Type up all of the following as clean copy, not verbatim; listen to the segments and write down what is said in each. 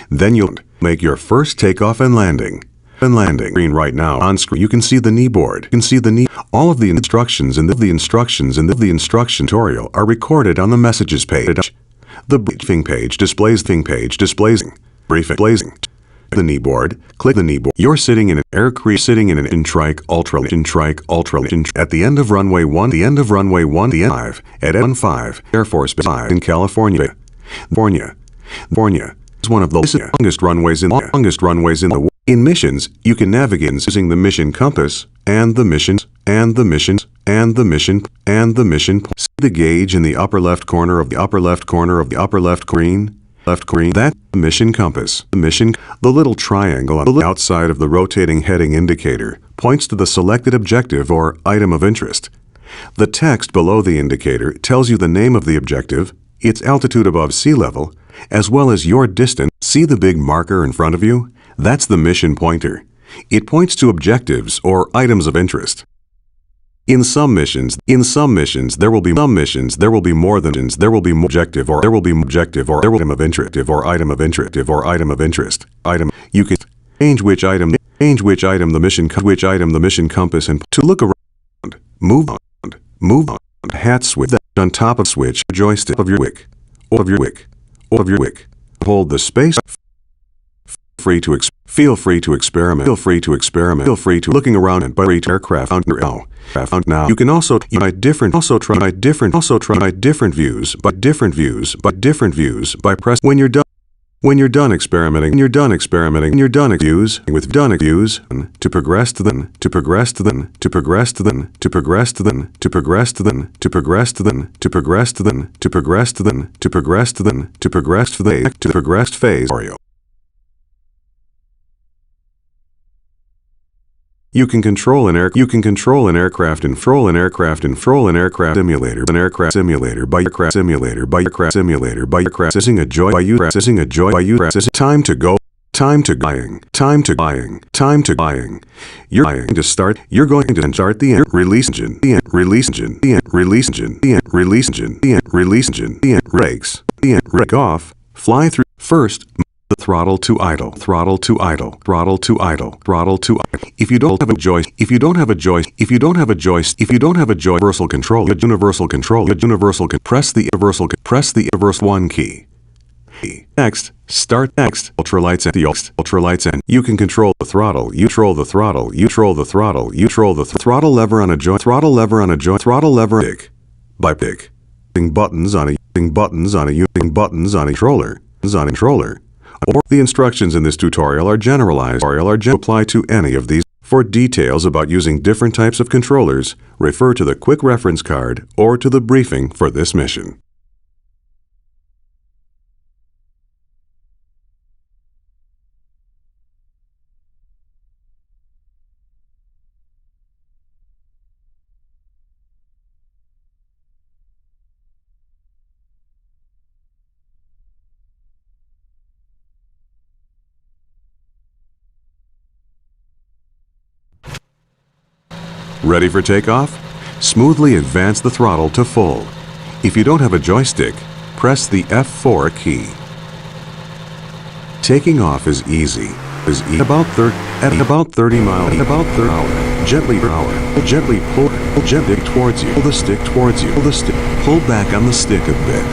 Then you'll make your first takeoff and landing. Screen right now on screen. You can see the knee board. All of the instructions in the instruction tutorial are recorded on the messages page. The briefing page displays briefing. The knee board. Click the knee board. You're sitting in an Intrike Ultra at the end of runway 1. The end of runway 1. The N5 at N5 Air Force Base in California. California is one of the longest runways in the world. In missions, you can navigate using the mission compass and the mission. See the gauge in the upper left corner of the screen. That's the mission compass. The little triangle on the outside of the rotating heading indicator points to the selected objective or item of interest. The text below the indicator tells you the name of the objective, its altitude above sea level, as well as your distance. See the big marker in front of you? That's the mission pointer. It points to objectives or items of interest. In some missions, there will be more than objective or item of interest. You can change which item the mission compass and to look around. Move on. Hat switch on top of switch joystick of your wick. Hold the space. Feel free to experiment. Looking around and by aircraft now. You can also try different views by press. When you're done experimenting, views to progress phase. You can control an aircraft simulator by aircraft using a time to go. You're going to start the release engine, rake off, fly through first. The throttle to idle. If you don't have a joystick, universal control, press the reverse 1 key. Next, ultralights and you can control the throttle. You control the throttle lever on a joystick by using buttons on a controller. Or the instructions in this tutorial are generalized apply to any of these. For details about using different types of controllers, refer to the quick reference card or to the briefing for this mission. Ready for takeoff? Smoothly advance the throttle to full. If you don't have a joystick, press the F4 key. Taking off is easy. About 30 miles per hour. Gently pull towards you. Pull the stick towards you. Pull back on the stick a bit.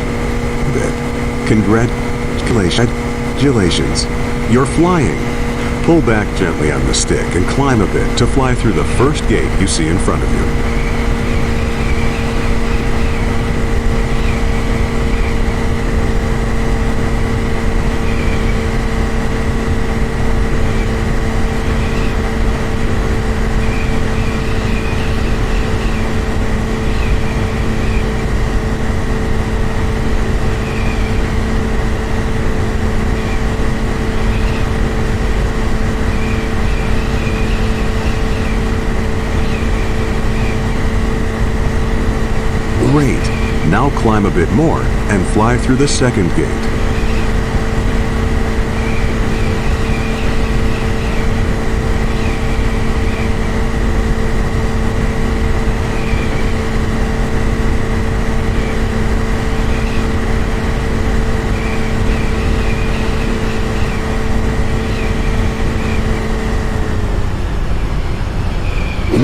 Congratulations. You're flying. Pull back gently on the stick and climb a bit to fly through the first gate you see in front of you. Great! Now climb a bit more and fly through the second gate.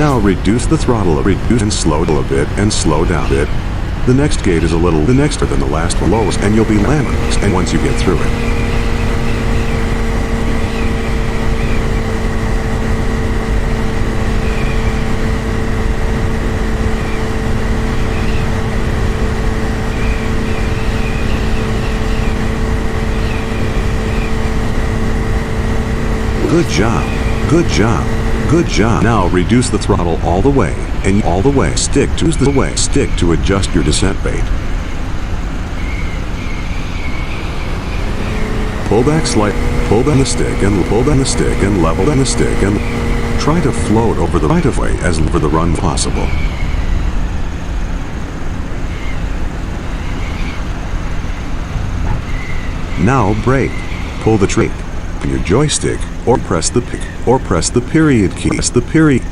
Now reduce the throttle, reduce and slow a bit and slow down a bit. The next gate is a little the next than the last one lowest, and you'll be landing. And once you get through it. Good job. Good job. Good job. Now reduce the throttle all the way, and all the way. Stick to adjust your descent bait. Pull back slightly. Pull down the stick and level down the stick and try to float over the right of way as over the run possible. Now brake. Pull the trigger. Your joystick, or press the period key. Press the period.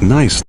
Nice.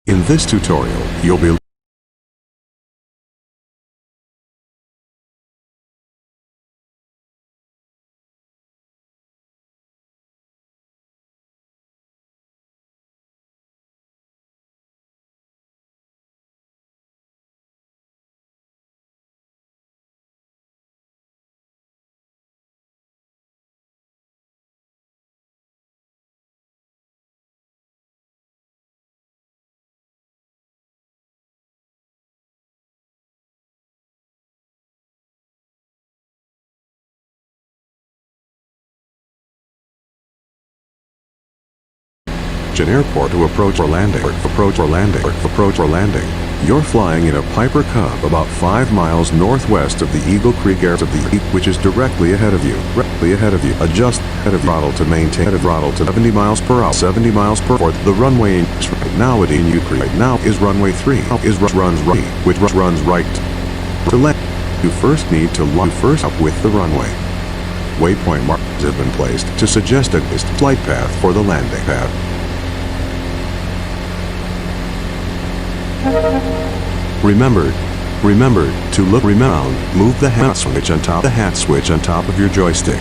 In this tutorial, you'll be an airport to approach or landing. Approach or landing. Approach or landing. You're flying in a Piper Cub about 5 miles northwest of the Eagle Creek Airport, which is directly ahead of you. Directly ahead of you. Adjust head of throttle to maintain head of throttle to 70 miles per hour. 70 miles per hour. The runway right now at Eagle Creek right now is runway 3. Runs right, which runs right. To land, you first need to line first up with the runway. Waypoint markers have been placed to suggest a flight path for the landing pad. Remember to look around. Move the hat switch on top of your joystick.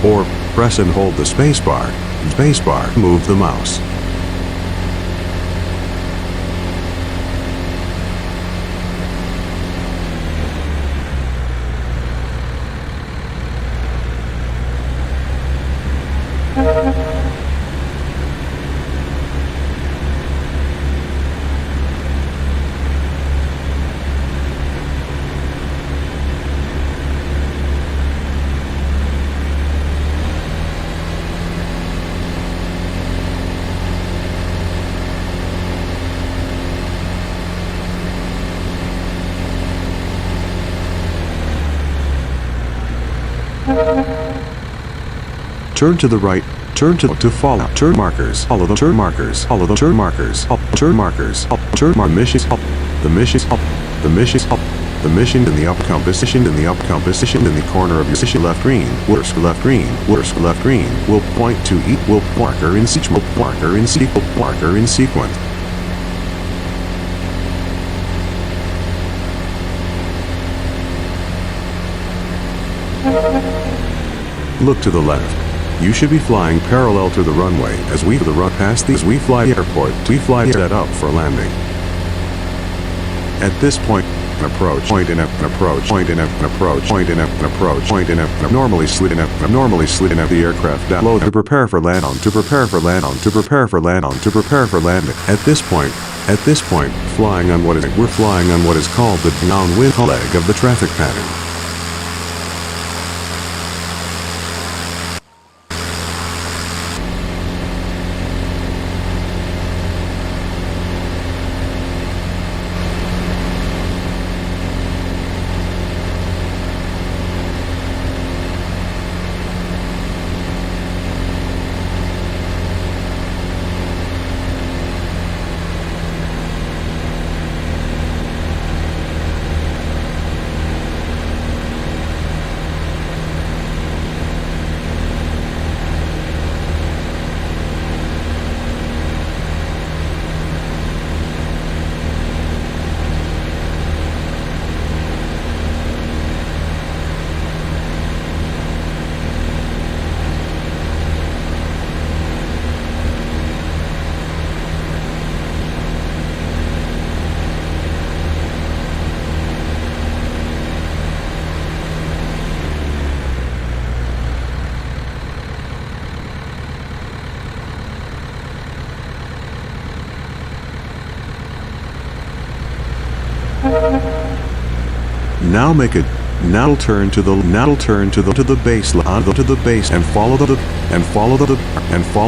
Or press and hold the space bar. Move the mouse. Turn to the right. Turn to follow. Turn markers. Follow the turn markers. Follow the turn markers. Turn markers. Turn missions. The missions. The missions. The mission in the up compass. In the up compass. In the corner of your position. Left green. Worst left green. Worst left green. Will point to equal marker in sequence. Marker in sequence. Marker in sequence. Look to the left. You should be flying parallel to the runway as we run past these. We fly the airport. We fly set up for landing. At this point, an approach. Point in an approach. Point in an approach. Point in an approach. Point in a normally slidden up the aircraft down low to prepare for land on. To prepare for land on. To prepare for land on. To prepare for landing. At this point, flying on what is called the downwind leg of the traffic pattern. Now turn to the base and follow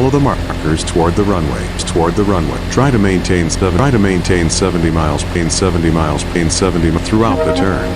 the markers toward the runway. Try to maintain 70 miles throughout the turn.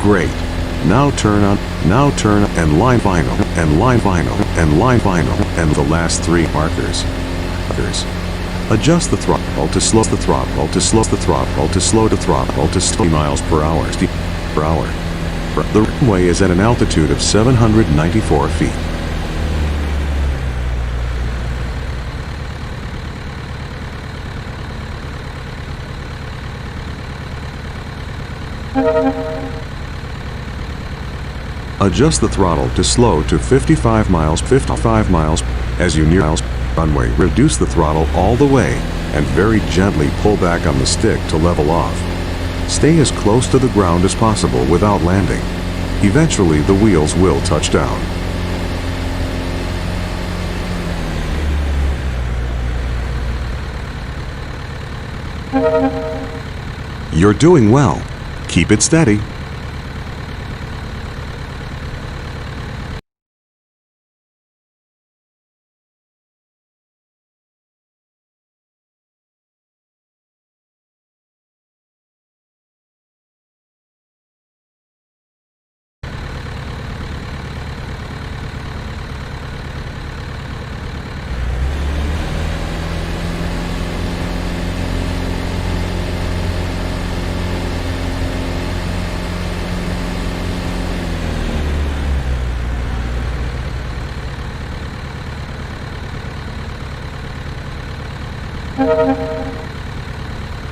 Great. Now turn and line vinyl and the last 3 markers. Adjust the throttle to slow the throttle to 20 miles per hour. The runway is at an altitude of 794 feet. Adjust the throttle to slow to 55 miles. As you near runway, reduce the throttle all the way and very gently pull back on the stick to level off. Stay as close to the ground as possible without landing. Eventually, the wheels will touch down. You're doing well. Keep it steady.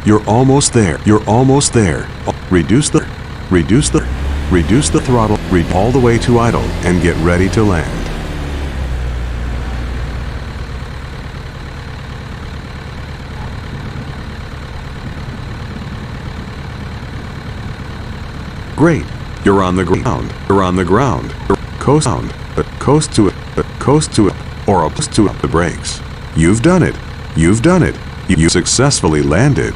You're almost there. You're almost there. Reduce the throttle all the way to idle and get ready to land. Great. You're on the ground. You're on the ground. Coast to it, or up to the brakes. You've done it. You've done it. You successfully landed.